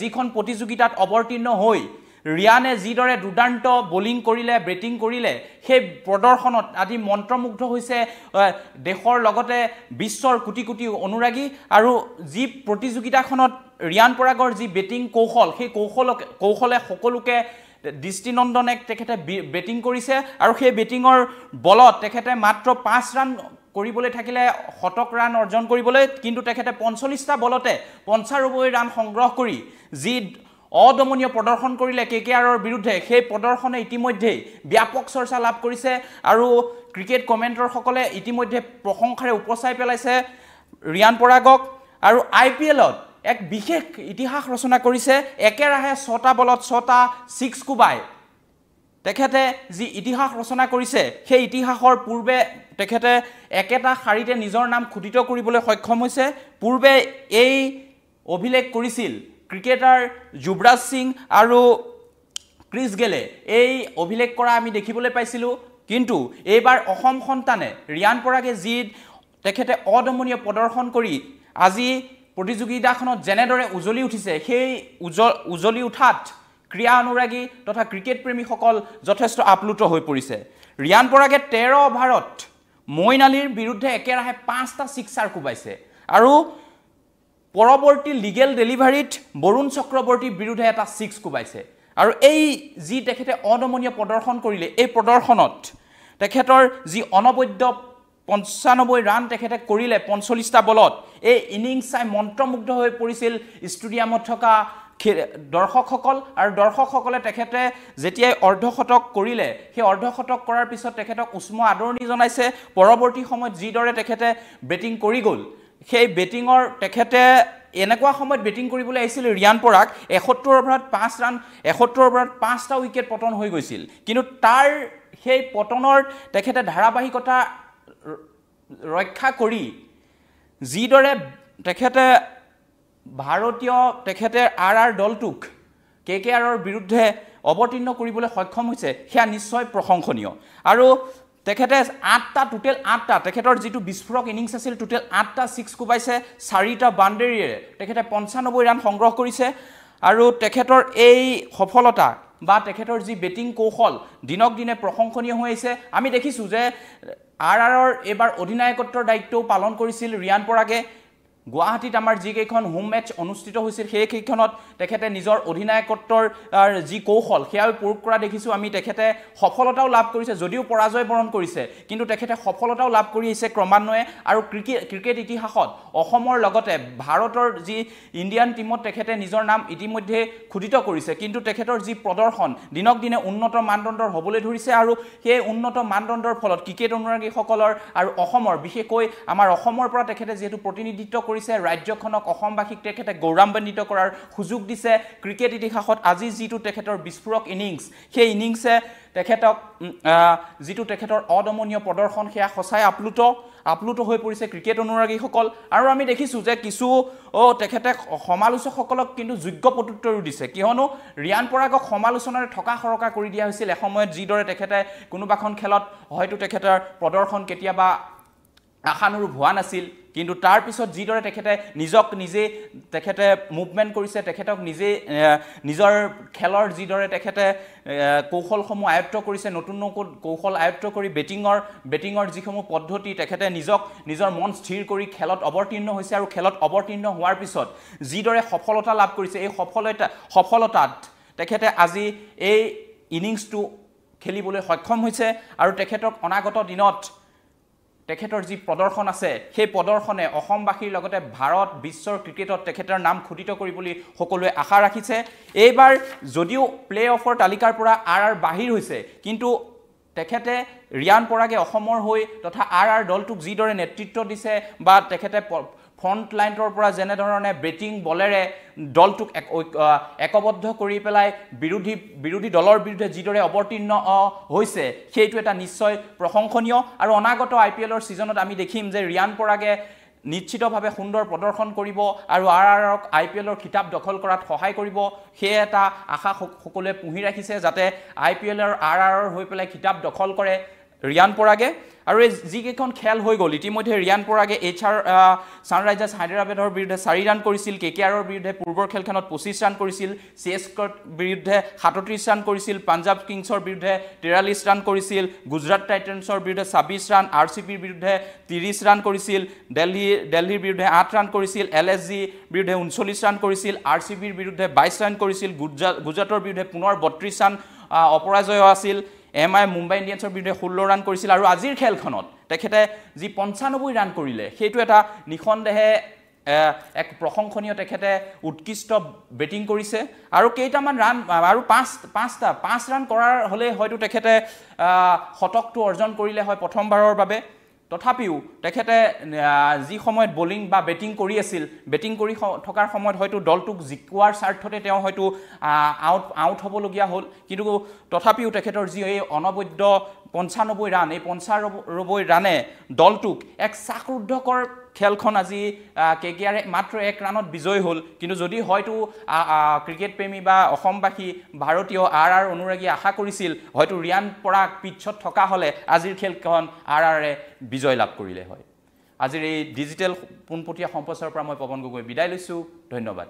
যিখন প্ৰতিযোগিতাত অৱতীৰ্ণ হৈ ৰিয়ানে যিদৰে দুৰ্দান্ত বলিং কৰিলে বেটিং কৰিলে সেই প্ৰদৰ্শনত আজি মন্ত্ৰমুগ্ধ হৈছে দেশৰ লগতে বিশ্বৰ কোটি কোটি অনুৰাগী আৰু যি প্ৰতিযোগিতাখনত ৰিয়ান পৰাগৰ যি বেটিং কৌশল সেই কৌশলে সকলোকে দৃষ্টিনন্দনে তেখেতে বেটিং কৰিছে আৰু সেই বেটিঙৰ বলত তেখেতে মাত্ৰ 5 ৰান কৰিবলৈ থাকিলে শতক ৰান অৰ্জন কৰিবলৈ কিন্তু তেখেতে 45টা বলতে 95 ৰান সংগ্ৰহ কৰি যি অদমনীয় প্ৰদৰ্শন কৰিলে কেকেআৰৰ বিৰুদ্ধে সেই প্ৰদৰ্শনে ইতিমধ্যে ব্যাপক চৰ্চা লাভ কৰিছে আৰু ক্ৰিকেট কমেণ্টৰসকলে ইতিমধ্যে প্ৰশংসাৰে উপচাই পেলাইছে ৰিয়ান পৰাগক আৰু IPLত এক বিশেষ ইতিহাস ৰচনা কৰিছে একেৰাহে 6টা বলত 6টা 6 কোবাই তেখেতে যি ইতিহাস ৰচনা কৰিছে সেই ইতিহাসৰ পূৰ্বে তেখেতে একেটা শাৰীতে নিজৰ নাম খুদিত কৰিবলৈ সক্ষম হৈছে পূৰ্বে এই অভিলেখ কৰিছিল ক্ৰিকেটাৰ যুৱৰাজ সিং আৰু ক্ৰিছ গেলে এই অভিলেখ কৰা আমি দেখিবলৈ পাইছিলো কিন্তু এইবাৰ অসম সন্তানে ৰিয়ান পৰাগে যি তেখেতে অদমনীয় প্ৰদৰ্শন কৰি আজি প্ৰতিযোগিতাখনত জেনেদৰে উজলি উঠিছে সেই উজলি উঠাত ক্ৰীড়া অনুৰাগী তথা ক্ৰিকেট প্ৰেমীসকল যথেষ্ট আপ্লুত হৈ পৰিছে ৰিয়ান পৰাগে 13 অভাৰত মইন আলীৰ বিৰুদ্ধে একেৰাহে 5টা ছিক্সাৰ কোবাইছে আৰু পৰৱৰ্তী লিগেল ডেলিভাৰীত বৰুণ চক্ৰৱৰ্তীৰ বিৰুদ্ধে এটা 6 কোবাইছে আৰু এই যি তেখেতে অদমনীয় প্ৰদৰ্শন কৰিলে এই প্ৰদৰ্শনত তেখেতৰ যি অনবদ্য 95 ৰান তেখেতে কৰিলে 45টা বলত এই ইনিংছ চাই মন্ত্ৰমুগ্ধ হৈ পৰিছিল ষ্টেডিয়ামত থকা দৰ্শকসকল আৰু দৰ্শকসকলে তেখেতে যেতিয়াই অৰ্ধশতক কৰিলে সেই অৰ্ধশতক কৰাৰ পিছত তেখেতক উষ্ম আদৰণি জনাইছে পৰৱৰ্তী সময়ত যিদৰে তেখেতে বেটিং কৰি গ'ল সেই বেটিঙৰ তেখেতে এনেকুৱা সময়ত বেটিং কৰিবলৈ আহিছিল ৰিয়ান পৰাগ 71 অভাৰত 5 ৰান 71 অভাৰত 5টা উইকেট পতন হৈ গৈছিল কিন্তু তাৰ সেই পতনৰ তেখেতে ধাৰাবাহিকতা ৰক্ষা কৰি যিদৰে তেখেতে ভাৰতীয় তেখেতে আৰ দলটোক কেকেআৰৰ বিৰুদ্ধে অৱতীৰ্ণ কৰিবলৈ সক্ষম হৈছে সেয়া নিশ্চয় প্ৰশংসনীয় আৰু তেখেতে 8টা টোটেল 8টা তেখেতৰ যিটো বিস্ফোৰক ইনিংছ আছিল টোটেল 8টা 6 কোবাইছে 4টা বাউণ্ডেৰীৰে তেখেতে 95 ৰান সংগ্ৰহ কৰিছে আৰু তেখেতৰ এই সফলতা বা তেখেতৰ যি বেটিং কৌশল দিনক দিনে প্ৰশংসনীয় হৈ আছে আমি দেখিছো যে আৰৰ এবাৰ অধিনায়কত্বৰ দায়িত্বও পালন কৰিছিল ৰিয়ান পৰাগে গুৱাহাটীত আমাৰ যি কেইখন হোম মেচ অনুষ্ঠিত হৈছিল সেই কেইখনত তেখেতে নিজৰ অধিনায়কত্বৰ যি কৌশল সেয়া প্ৰয়োগ কৰা দেখিছো আমি তেখেতে সফলতাও লাভ কৰিছে যদিও পৰাজয় বৰণ কৰিছে কিন্তু তেখেতে সফলতাও লাভ কৰি আহিছে ক্ৰমান্বয়ে আৰু ক্ৰিকেট ইতিহাসত অসমৰ লগতে ভাৰতৰ যি ইণ্ডিয়ান টিমত তেখেতে নিজৰ নাম ইতিমধ্যে খুদিত কৰিছে কিন্তু তেখেতৰ যি প্ৰদৰ্শন দিনক দিনে উন্নত মানদণ্ডৰ হ'বলৈ ধৰিছে আৰু সেই উন্নত মানদণ্ডৰ ফলত ক্ৰিকেট অনুৰাগীসকলৰ আৰু অসমৰ বিশেষকৈ আমাৰ অসমৰ পৰা তেখেতে যেহেতু প্ৰতিনিধিত্ব কৰিছে ৰাজ্যখনক অসমবাসীক তেখেতে গৌৰৱান্বিত কৰাৰ সুযোগ দিছে ক্ৰিকেট ইতিহাসত আজি যিটো তেখেতৰ বিস্ফোৰক ইনিংছ সেই ইনিংছে তেখেতক যিটো তেখেতৰ অদমনীয় প্ৰদৰ্শন সেয়া সঁচাই আপ্লুত হৈ পৰিছে ক্ৰিকেট অনুৰাগীসকল আৰু আমি দেখিছো যে কিছু তেখেতে সমালোচকসকলক কিন্তু যোগ্য প্ৰত্যুত্তৰো দিছে কিয়নো ৰিয়ান পৰাগক সমালোচনাৰে ঠকা সৰকা কৰি দিয়া হৈছিল এসময়ত যিদৰে তেখেতে কোনোবাখন খেলত হয়তো তেখেতৰ প্ৰদৰ্শন কেতিয়াবা আশানুৰূপ হোৱা নাছিল কিন্তু তাৰ পিছত যিদৰে তেখেতে নিজক নিজে তেখেতে মুভমেন্ট কৰিছে তেখেতক নিজে নিজৰ খেলৰ যিদৰে তেখেতে কৌশলসমূহ আয়ত্ত কৰিছে নতুন কৌশল আয়ত্ত কৰি বেটিঙৰ যিসমূহ পদ্ধতি তেখেতে নিজৰ মন স্থিৰ কৰি খেলত অৱতীৰ্ণ হৈছে আৰু খেলত অৱতীৰ্ণ হোৱাৰ পিছত যিদৰে সফলতা লাভ কৰিছে এই সফলতাত তেখেতে আজি এই ইনিংছটো খেলিবলৈ সক্ষম হৈছে আৰু তেখেতক অনাগত দিনত তেখেতৰ যি প্ৰদৰ্শন আছে সেই প্ৰদৰ্শনে অসমবাসীৰ লগতে ভাৰত বিশ্বৰ ক্ৰিকেটত তেখেতৰ নাম খুদিত কৰিবলৈ সকলোৱে আশা ৰাখিছে এইবাৰ যদিও প্লে অফৰ তালিকাৰ পৰা আৰ বাহিৰ হৈছে কিন্তু তেখেতে ৰিয়ান পৰাগে অসমৰ হৈ তথা আৰ দলটোক যিদৰে নেতৃত্ব দিছে বা তেখেতে ফ্ৰণ্ট লাইনৰ পৰা যেনে ধৰণে বেটিং বলেৰে দলটোক একবদ্ধ কৰি পেলাই বিৰোধী দলৰ বিৰুদ্ধে যিদৰে অৱতীৰ্ণ হৈছে সেইটো এটা নিশ্চয় প্ৰশংসনীয় আৰু অনাগত IPLৰ সিজনত আমি দেখিম যে ৰিয়ান পৰাগে নিশ্চিতভাৱে সুন্দৰ প্ৰদৰ্শন কৰিব আৰু আৰআৰক IPLৰ খিতাপ দখল কৰাত সহায় কৰিব সেই এটা আশা সকলোৱে পুহি ৰাখিছে যাতে IPLৰ আৰআৰৰ হৈ পেলাই খিতাপ দখল কৰে ৰিয়ান পৰাগে আৰু এই যিকেইখন খেল হৈ গ'ল ইতিমধ্যে ৰিয়ান পৰাগে ছানৰাইজাৰ্ছ হায়দৰাবাদৰ বিৰুদ্ধে 4 ৰান কৰিছিল, KKRৰ বিৰুদ্ধে পূৰ্বৰ খেলখনত 25 ৰান কৰিছিল, CSKৰ বিৰুদ্ধে 37 ৰান কৰিছিল, পাঞ্জাৱ কিংছৰ বিৰুদ্ধে 43 ৰান কৰিছিল, গুজৰাট টাইটান্ছৰ বিৰুদ্ধে 26 ৰান, RCBৰ বিৰুদ্ধে 30 ৰান কৰিছিল, দিল্লীৰ বিৰুদ্ধে 8 ৰান কৰিছিল, LSGৰ বিৰুদ্ধে 39 ৰান কৰিছিল, RCBৰ বিৰুদ্ধে 22 ৰান কৰিছিল, গুজৰাটৰ বিৰুদ্ধে পুনৰ 32 ৰান অপৰাজয় আছিল, MI মুম্বাই ইণ্ডিয়ানছৰ বিৰুদ্ধে 16 ৰান কৰিছিল আৰু আজিৰ খেলখনত তেখেতে যি 95 ৰান কৰিলে সেইটো এটা নিখন্দেহে এক প্ৰশংসনীয় তেখেতে উৎকৃষ্ট বেটিং কৰিছে আৰু কেইটামান ৰান আৰু 5 ৰান কৰাৰ হলে হয়তো তেখেতে শতকটো অৰ্জন কৰিলে হয় প্ৰথমবাৰৰ বাবে তথাপিও তেখেতে যি সময়ত বোলিং বা বেটিং কৰি আছিল বেটিং কৰি থকাৰ সময়ত হয়তো দলটোক জিকোৱাৰ স্বাৰ্থতে তেওঁ হয়তো আউট হ'বলগীয়া হ'ল কিন্তু তথাপিও তেখেতৰ যি এই অনবদ্য 95 ৰান এই 95 ৰানে দলটোক এক চাকৰুদ্ধকৰ খেলখন আজি KKR মাত্ৰ 1 ৰানত বিজয় হ'ল কিন্তু যদি হয়তো ক্ৰিকেট প্ৰেমী বা অসমবাসী ভাৰতীয় RR অনুৰাগী আশা কৰিছিল হয়তো ৰিয়ান পৰাগ পিটছত থকা হলে আজিৰ খেলখন RR বিজয় লাভ কৰিলে হয় আজিৰ এই ডিজিটেল পোনপটীয়া সম্প্ৰচাৰৰ পৰা মই পৱন গগৈ বিদায় লৈছো ধন্যবাদ